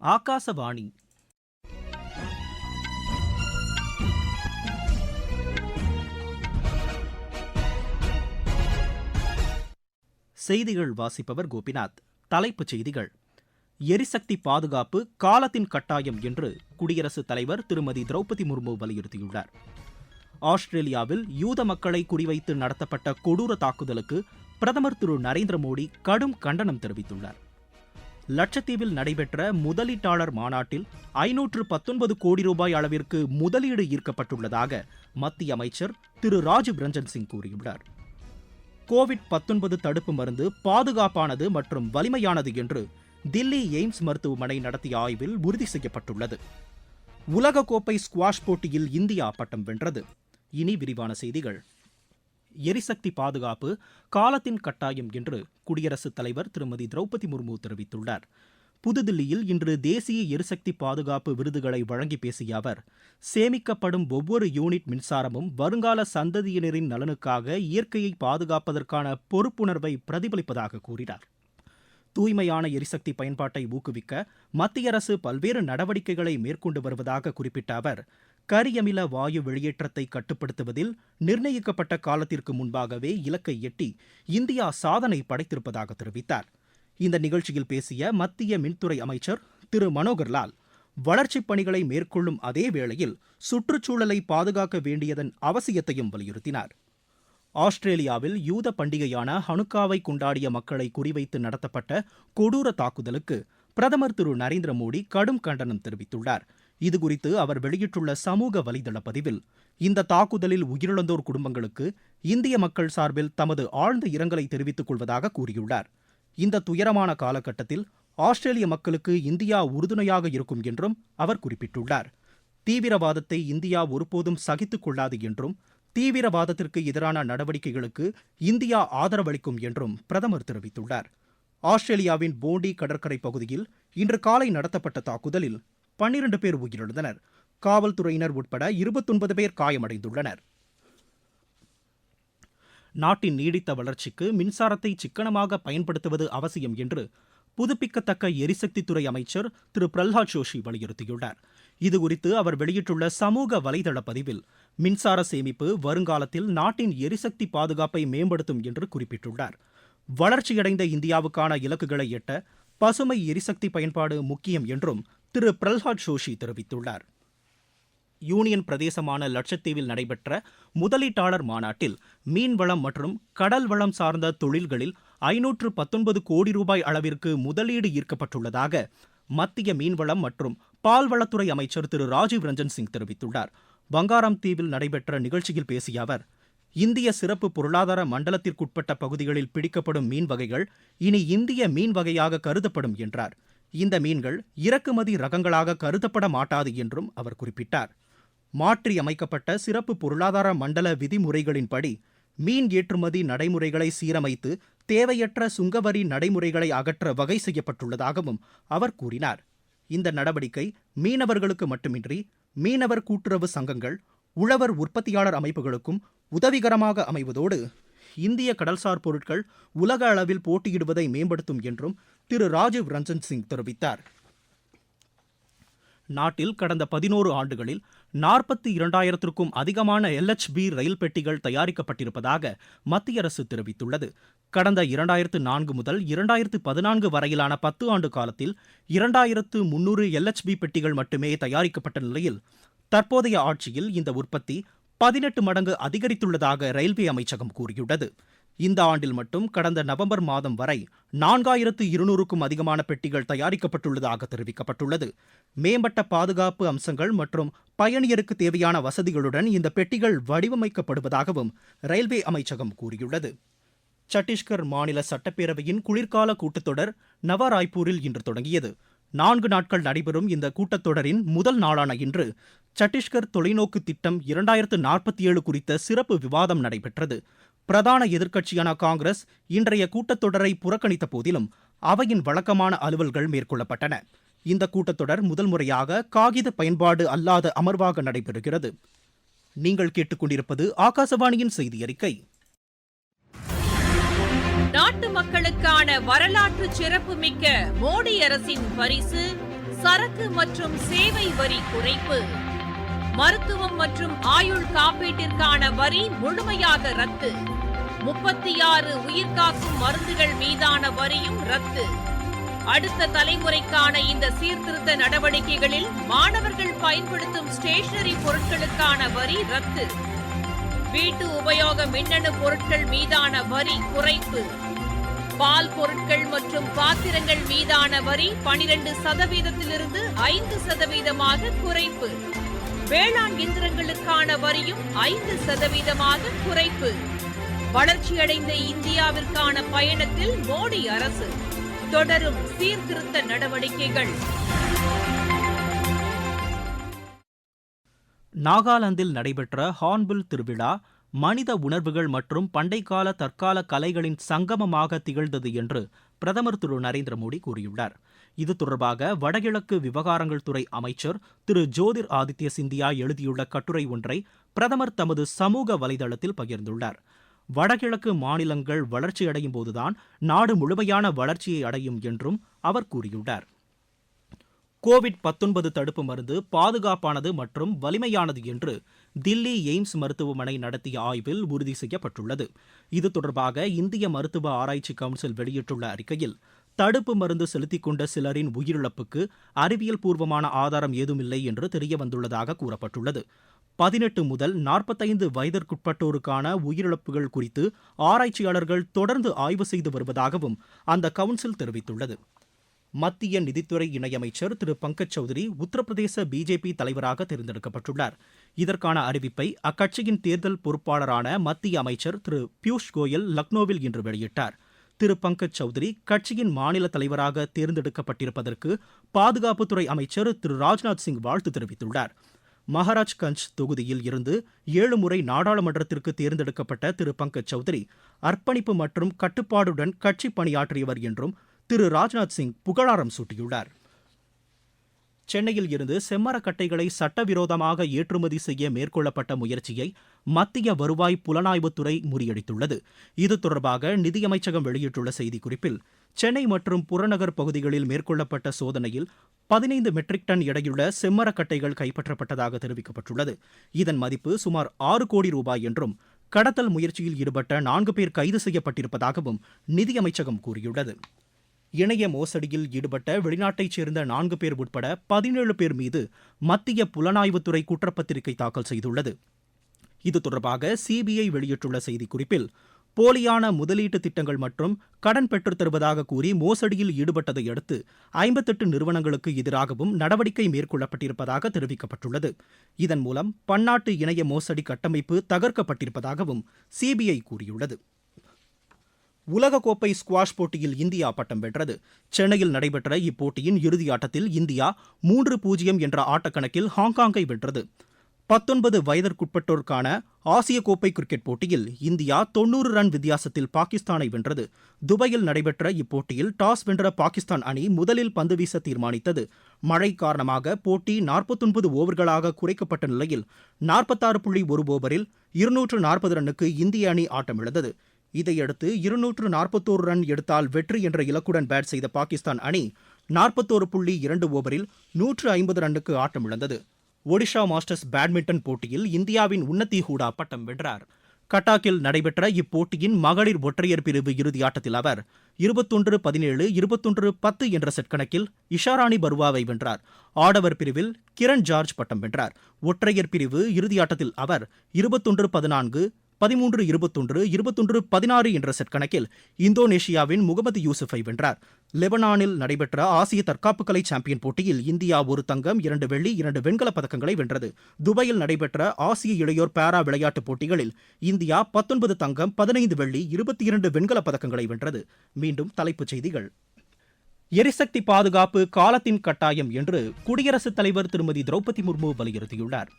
ஆகாசவாணி. செய்திகள் வாசிப்பவர் கோபிநாத். தலைப்புச் செய்திகள். எரிசக்தி பாதுகாப்பு காலத்தின் கட்டாயம் என்று குடியரசுத் தலைவர் திருமதி திரௌபதி முர்மு வலியுறுத்தியுள்ளார். ஆஸ்திரேலியாவில் யூத மக்களை குறிவைத்து நடத்தப்பட்ட கொடூர தாக்குதலுக்கு பிரதமர் திரு நரேந்திர மோடி கடும் கண்டனம் தெரிவித்துள்ளார். லட்சத்தீவில் நடைபெற்ற முதலீட்டாளர் மாநாட்டில் 519 கோடி ரூபாய் அளவிற்கு முதலீடு ஈர்க்கப்பட்டுள்ளதாக மத்திய அமைச்சர் திரு ராஜீவ் ரஞ்சன் சிங் கூறியுள்ளார். கோவிட்-19 தடுப்பு மருந்து பாதுகாப்பானது மற்றும் வலிமையானது என்று தில்லி எய்ம்ஸ் மருத்துவமனை நடத்திய ஆய்வில் உறுதி செய்யப்பட்டுள்ளது. உலகக்கோப்பை ஸ்குவாஷ் போட்டியில் இந்தியா பட்டம் வென்றது. இனி விரிவான செய்திகள். எரிசக்தி பாதுகாப்பு காலத்தின் கட்டாயம் என்று குடியரசுத் தலைவர் திருமதி திரௌபதி முர்மு தெரிவித்துள்ளார். புதுதில்லியில் இன்று தேசிய எரிசக்தி பாதுகாப்பு விருதுகளை வழங்கி பேசிய அவர், சேமிக்கப்படும் ஒவ்வொரு யூனிட் மின்சாரமும் வருங்கால சந்ததியினரின் நலனுக்காக இயற்கையை பாதுகாப்பதற்கான பொறுப்புணர்வை பிரதிபலிப்பதாக கூறினார். தூய்மையான எரிசக்தி பயன்பாட்டை ஊக்குவிக்க மத்திய அரசு பல்வேறு நடவடிக்கைகளை மேற்கொண்டு வருவதாக குறிப்பிட்ட அவர், கரியமில வாயு வெளியேற்றத்தை கட்டுப்படுத்துவதில் நிர்ணயிக்கப்பட்ட காலத்திற்கு முன்பாகவே இலக்கை எட்டி இந்தியா சாதனை படைத்திருப்பதாக தெரிவித்தார். இந்த நிகழ்ச்சியில் பேசிய மத்திய மின்துறை அமைச்சர் திரு மனோகர் லால், வளர்ச்சிப் பணிகளை மேற்கொள்ளும் அதே வேளையில் சுற்றுச்சூழலை பாதுகாக்க வேண்டியதன் அவசியத்தையும் வலியுறுத்தினார். ஆஸ்திரேலியாவில் யூத பண்டிகையான ஹனுக்காவை கொண்டாடிய மக்களை குறிவைத்து நடத்தப்பட்ட கொடூர தாக்குதலுக்கு பிரதமர் திரு நரேந்திர மோடி கடும் கண்டனம் தெரிவித்துள்ளார். இதுகுறித்து அவர் வெளியிட்டுள்ள சமூக வலைதள பதிவில், இந்த தாக்குதலில் உயிரிழந்தோர் குடும்பங்களுக்கு இந்திய மக்கள் சார்பில் தமது ஆழ்ந்த இரங்கலை தெரிவித்துக் கொள்வதாக கூறியுள்ளார். இந்த துயரமான காலகட்டத்தில் ஆஸ்திரேலிய மக்களுக்கு இந்தியா உறுதுணையாக இருக்கும் என்றும் அவர் குறிப்பிட்டுள்ளார். தீவிரவாதத்தை இந்தியா ஒருபோதும் சகித்துக் கொள்ளாது என்றும் தீவிரவாதத்திற்கு எதிரான நடவடிக்கைகளுக்கு இந்தியா ஆதரவளிக்கும் என்றும் பிரதமர் தெரிவித்துள்ளார். ஆஸ்திரேலியாவின் போண்டி கடற்கரை பகுதியில் இன்று காலை நடத்தப்பட்ட தாக்குதலில் 12 பேர் உயிரிழந்தனர். காவல்துறையினர் உட்பட 29 பேர் காயமடைந்துள்ளனர். நாட்டின் நீடித்த வளர்ச்சிக்கு மின்சாரத்தை சிக்கனமாக பயன்படுத்துவது அவசியம் என்று புதுப்பிக்கத்தக்க எரிசக்தித்துறை அமைச்சர் திரு பிரல்ஹாத் ஜோஷி வலியுறுத்தியுள்ளார். இதுகுறித்து அவர் வெளியிட்டுள்ள சமூக வலைதள பதிவில், மின்சார சேமிப்பு வருங்காலத்தில் நாட்டின் எரிசக்தி பாதுகாப்பை மேம்படுத்தும் என்று குறிப்பிட்டுள்ளார். வளர்ச்சியடைந்த இந்தியாவுக்கான இலக்குகளை எட்ட பசுமை எரிசக்தி பயன்பாடு முக்கியம் என்றும் திரு பிரல்ஹாத் ஜோஷி தெரிவித்துள்ளார். யூனியன் பிரதேசமான லட்சத்தீவில் நடைபெற்ற முதலீட்டாளர் மாநாட்டில் மீன்வளம் மற்றும் கடல் வளம் சார்ந்த தொழில்களில் 519 கோடி ரூபாய் அளவிற்கு முதலீடு ஈர்க்கப்பட்டுள்ளதாக மத்திய மீன்வளம் மற்றும் பால்வளத்துறை அமைச்சர் திரு ராஜீவ் ரஞ்சன் சிங் தெரிவித்துள்ளார். பங்காரம் தீவில் நடைபெற்ற நிகழ்ச்சியில் பேசிய அவர், இந்திய சிறப்பு பொருளாதார மண்டலத்திற்குட்பட்ட பகுதிகளில் பிடிக்கப்படும் மீன் வகைகள் இனி இந்திய மீன் வகையாக கருதப்படும் என்றார். இந்த மீன்கள் இறக்குமதி ரகங்களாக கருதப்பட மாட்டாது என்றும் அவர் குறிப்பிட்டார். மாற்றி அமைக்கப்பட்ட சிறப்பு பொருளாதார மண்டல விதிமுறைகளின்படி மீன் ஏற்றுமதி நடைமுறைகளை சீரமைத்து தேவையற்ற சுங்கவரி நடைமுறைகளை அகற்ற வகை செய்யப்பட்டுள்ளதாகவும் அவர் கூறினார். இந்த நடவடிக்கை மீனவர்களுக்கு மட்டுமின்றி மீனவர் கூட்டுறவு சங்கங்கள், உழவர் உற்பத்தியாளர் அமைப்புகளுக்கும் உதவிகரமாக அமைவதோடு இந்திய கடல்சார் பொருட்கள் உலக அளவில் போட்டியிடுவதை மேம்படுத்தும் என்றும் திரு ராஜீவ் ரஞ்சன் சிங் தெரிவித்தார். நாட்டில் கடந்த 11 ஆண்டுகளில் 42,000க்கும் அதிகமான LHB ரயில் பெட்டிகள் தயாரிக்கப்பட்டிருப்பதாக மத்திய அரசு தெரிவித்துள்ளது. கடந்த 2004 முதல் 2014 வரையிலான 10 ஆண்டு காலத்தில் 2300 LHB பெட்டிகள் மட்டுமே தயாரிக்கப்பட்ட நிலையில் தற்போதைய ஆட்சியில் இந்த உற்பத்தி 18 மடங்கு அதிகரித்துள்ளதாக ரயில்வே அமைச்சகம் கூறியுள்ளது. இந்த ஆண்டில் மட்டும் கடந்த நவம்பர் மாதம் வரை 4200க்கும் அதிகமான பெட்டிகள் தயாரிக்கப்பட்டுள்ளதாக தெரிவிக்கப்பட்டுள்ளது. மேம்பட்ட பாதுகாப்பு அம்சங்கள் மற்றும் பயணியருக்கு தேவையான வசதிகளுடன் இந்த பெட்டிகள் வடிவமைக்கப்படுவதாகவும் ரயில்வே அமைச்சகம் கூறியுள்ளது. சத்தீஸ்கர் மாநில சட்டப்பேரவையின் குளிர்கால கூட்டத்தொடர் நவராய்ப்பூரில் இன்று தொடங்கியது. 4 நாட்கள் நடைபெறும் இந்த கூட்டத்தொடரின் முதல் நாளான இன்று சத்தீஸ்கர் தொலைநோக்கு திட்டம் 2047 குறித்த சிறப்பு விவாதம் நடைபெற்றது. பிரதான எதிர்க்கட்சியான காங்கிரஸ் இன்றைய கூட்டத்தொடரை புறக்கணித்த போதிலும் அவையின் வழக்கமான அலுவல்கள் மேற்கொள்ளப்பட்டன. இந்த கூட்டத்தொடர் முதல் முறையாக காகித பயன்பாடு அல்லாத அமர்வாக நடைபெறுகிறது. நீங்கள் கேட்டுக்கொண்டிருப்பது ஆகாசவாணியின் செய்தி அறிக்கை. நாட்டு மக்களுக்கான வரலாற்று சிறப்புமிக்க மோடி அரசின் பரிசு சரக்கு மற்றும் சேவை வரி குறைப்பு, மருத்துவம் மற்றும் ஆயுள் காப்பீட்டிற்கான வரி முழுமையாக ரத்து, 36 உயிர்காக்கும் மருந்துகள் மீதான வரியும் ரத்து. அடுத்த தலைமுறைக்கான இந்த சீர்திருத்த நடவடிக்கைகளில் மாணவர்கள் பயன்படுத்தும் ஸ்டேஷனரி பொருட்களுக்கான வரி ரத்து, வீட்டு உபயோக மின்னணு பொருட்கள் மீதான வரி குறைப்பு, பால் பொருட்கள் மற்றும் பாத்திரங்கள் மீதான வரி 12%-இலிருந்து 5% குறைப்பு, வேளாண் இயந்திரங்களுக்கான வரியும் 5% குறைப்பு. வளர்ச்சியடைந்த இந்தியாவிற்கான பயணத்தில் மோடி அரசு தொடரும் சீர்திருத்த நடவடிக்கைகள். நாகாலாந்தில் நடைபெற்ற ஹார்ன்பில் திருவிழா மனித உணர்வுகள் மற்றும் பண்டைக்கால தற்கால கலைகளின் சங்கமமாக திகழ்ந்தது என்று பிரதமர் திரு நரேந்திர மோடி கூறியுள்ளார். இது தொடர்பாக வடகிழக்கு விவகாரங்கள் துறை அமைச்சர் திரு ஜோதிர் ஆதித்ய சிந்தியா எழுதியுள்ள கட்டுரை ஒன்றை பிரதமர் தமது சமூக வலைதளத்தில் பகிர்ந்துள்ளார். வடகிழக்கு மாநிலங்கள் வளர்ச்சியடையும் போதுதான் நாடு முழுமையான வளர்ச்சியை அடையும் என்றும் அவர் கூறியுள்ளார். கோவிட்-19 தடுப்பு மருந்து பாதுகாப்பானது மற்றும் வலிமையானது என்று தில்லி எய்ம்ஸ் மருத்துவமனை நடத்திய ஆய்வில் உறுதி செய்யப்பட்டுள்ளது. இது தொடர்பாக இந்திய மருத்துவ ஆராய்ச்சி கவுன்சில் வெளியிட்டுள்ள அறிக்கையில், தடுப்பு மருந்து செலுத்திக் கொண்ட சிலரின் உயிரிழப்புக்கு அறிவியல் பூர்வமான ஆதாரம் ஏதுமில்லை என்று தெரியவந்துள்ளதாக கூறப்பட்டுள்ளது. 18 முதல் 45 வயதிற்குட்பட்டோருக்கான உயிரிழப்புகள் குறித்து ஆராய்ச்சியாளர்கள் தொடர்ந்து ஆய்வு செய்து வருவதாகவும் அந்த கவுன்சில் தெரிவித்துள்ளது. மத்திய நிதித்துறை இணையமைச்சர் திரு பங்கஜ் சௌத்ரி உத்தரப்பிரதேச பிஜேபி தலைவராக தேர்ந்தெடுக்கப்பட்டுள்ளார். இதற்கான அறிவிப்பை அக்கட்சியின் தேர்தல் பொறுப்பாளரான மத்திய அமைச்சர் திரு பியூஷ் கோயல் லக்னோவில் இன்று வெளியிட்டார். திரு பங்கஜ் சௌத்ரி கட்சியின் மாநில தலைவராக தேர்ந்தெடுக்கப்பட்டிருப்பதற்கு பாதுகாப்புத்துறை அமைச்சர் திரு ராஜ்நாத் சிங் வாழ்த்து தெரிவித்துள்ளார். மகாராஜ்கஞ்ச் தொகுதியில் இருந்து 7 முறை நாடாளுமன்றத்திற்கு தேர்ந்தெடுக்கப்பட்ட திரு பங்கஜ் சௌத்ரி அர்ப்பணிப்பு மற்றும் கட்டுப்பாடுடன் கட்சி பணியாற்றியவர் என்றும் திரு ராஜ்நாத் சிங் புகழாரம் சூட்டியுள்ளார். சென்னையில் இருந்து செம்மரக்கட்டைகளை சட்டவிரோதமாக ஏற்றுமதி செய்ய மேற்கொள்ளப்பட்ட முயற்சியை மத்திய வருவாய் புலனாய்வுத்துறை முறியடித்துள்ளது. இது தொடர்பாக நிதியமைச்சகம் வெளியிட்டுள்ள செய்திக்குறிப்பில், சென்னை மற்றும் புறநகர் பகுதிகளில் மேற்கொள்ளப்பட்ட சோதனையில் 15 மெட்ரிக் டன் எடையுள்ள செம்மரக்கட்டைகள் கைப்பற்றப்பட்டதாக தெரிவிக்கப்பட்டுள்ளது. இதன் மதிப்பு சுமார் 6 கோடி ரூபாய் என்றும் கடத்தல் முயற்சியில் ஈடுபட்ட 4 பேர் கைது செய்யப்பட்டிருப்பதாகவும் நிதியமைச்சகம் கூறியுள்ளது. இணைய மோசடியில் ஈடுபட்ட வெளிநாட்டைச் சேர்ந்த 4 பேர் உட்பட 17 பேர் மீது மத்திய புலனாய்வுத்துறை குற்றப்பத்திரிகை தாக்கல் செய்துள்ளது. இது தொடர்பாக சிபிஐ வெளியிட்டுள்ள செய்திக்குறிப்பில், போலியான முதலீட்டு திட்டங்கள் மற்றும் கடன் பெற்றுத் தருவதாக கூறி மோசடியில் ஈடுபட்டதை அடுத்து 58 நிறுவனங்களுக்கு எதிராகவும் நடவடிக்கை மேற்கொள்ளப்பட்டிருப்பதாக தெரிவிக்கப்பட்டுள்ளது. இதன் மூலம் பன்னாட்டு இணைய மோசடி கட்டமைப்பு தகர்க்கப்பட்டிருப்பதாகவும் சிபிஐ கூறியுள்ளது. உலகக்கோப்பை ஸ்குவாஷ் போட்டியில் இந்தியா பட்டம் வென்றது. சென்னையில் நடைபெற்ற இப்போட்டியின் இறுதி ஆட்டத்தில் இந்தியா 3-0 என்ற ஆட்டக்கணக்கில் ஹாங்காங்கை வென்றது. 19 வயதிற்குட்பட்டோருக்கான ஆசிய கோப்பை கிரிக்கெட் போட்டியில் இந்தியா 90 ரன் வித்தியாசத்தில் பாகிஸ்தானை வென்றது. துபாயில் நடைபெற்ற இப்போட்டியில் டாஸ் வென்ற பாகிஸ்தான் அணி முதலில் பந்து வீச தீர்மானித்தது. மழை காரணமாக போட்டி 49 ஓவர்களாக குறைக்கப்பட்ட நிலையில் 46.1 ஓவரில் 240 ரன்னுக்கு இந்திய அணி ஆட்டமிழந்தது. இதையடுத்து 241 ரன் எடுத்தால் வெற்றி என்ற இலக்குடன் பேட் செய்த பாகிஸ்தான் அணி 41.2 ஓவரில் 150 ரன்னுக்கு ஆட்டமிழந்தது. ஒடிஷா மாஸ்டர்ஸ் பேட்மிண்டன் போட்டியில் இந்தியாவின் உன்னதி ஹூடா பட்டம் வென்றார். கட்டாக்கில் நடைபெற்ற இப்போட்டியின் மகளிர் ஒற்றையர் பிரிவு இறுதியாட்டத்தில் அவர் 21-17, 21-10 என்ற செட் கணக்கில் இஷாராணி பருவாவை வென்றார். ஆடவர் பிரிவில் கிரண் ஜார்ஜ் பட்டம் வென்றார். ஒற்றையர் பிரிவு இறுதியாட்டத்தில் அவர் 21-14, 13-21, 21-16 என்ற செட் கணக்கில் இந்தோனேஷியாவின் முகமது யூசுஃபை வென்றார். லெபனானில் நடைபெற்ற ஆசிய தற்காப்பு கலை சாம்பியன் போட்டியில் இந்தியா 1 தங்கம், 2 வெள்ளி, 2 வெண்கலப் பதக்கங்களை வென்றது. துபாயில் நடைபெற்ற ஆசிய இளையோர் பாரா விளையாட்டுப் போட்டிகளில் இந்தியா 19 தங்கம், 15 வெள்ளி, 22 வெண்கலப் பதக்கங்களை வென்றது. மீண்டும் தலைப்புச் செய்திகள். எரிசக்தி பாதுகாப்பு காலத்தின் கட்டாயம் என்று குடியரசுத் தலைவர் திருமதி திரௌபதி முர்மு வலியுறுத்தியுள்ளார்.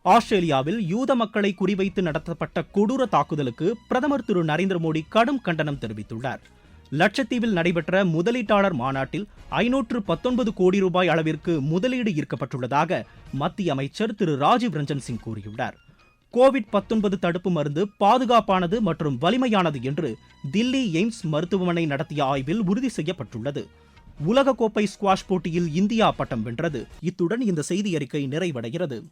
ஆஸ்திரேலியாவில் யூத மக்களை குறிவைத்து நடத்தப்பட்ட கொடூர தாக்குதலுக்கு பிரதமர் திரு நரேந்திர மோடி கடும் கண்டனம் தெரிவித்துள்ளார். லட்சத்தீவில் நடைபெற்ற முதலீட்டாளர் மாநாட்டில் 519 கோடி ரூபாய் அளவிற்கு முதலீடு ஈர்க்கப்பட்டுள்ளதாக மத்திய அமைச்சர் திரு ராஜீவ் ரஞ்சன் சிங் கூறியுள்ளார். கோவிட்-19 தடுப்பு மருந்து பாதுகாப்பானது மற்றும் வலிமையானது என்று தில்லி எய்ம்ஸ் மருத்துவமனை நடத்திய ஆய்வில் உறுதி செய்யப்பட்டுள்ளது. உலகக்கோப்பை ஸ்குவாஷ் போட்டியில் இந்தியா பட்டம் வென்றது. இத்துடன் இந்த செய்தி அறிக்கை நிறைவடைகிறது.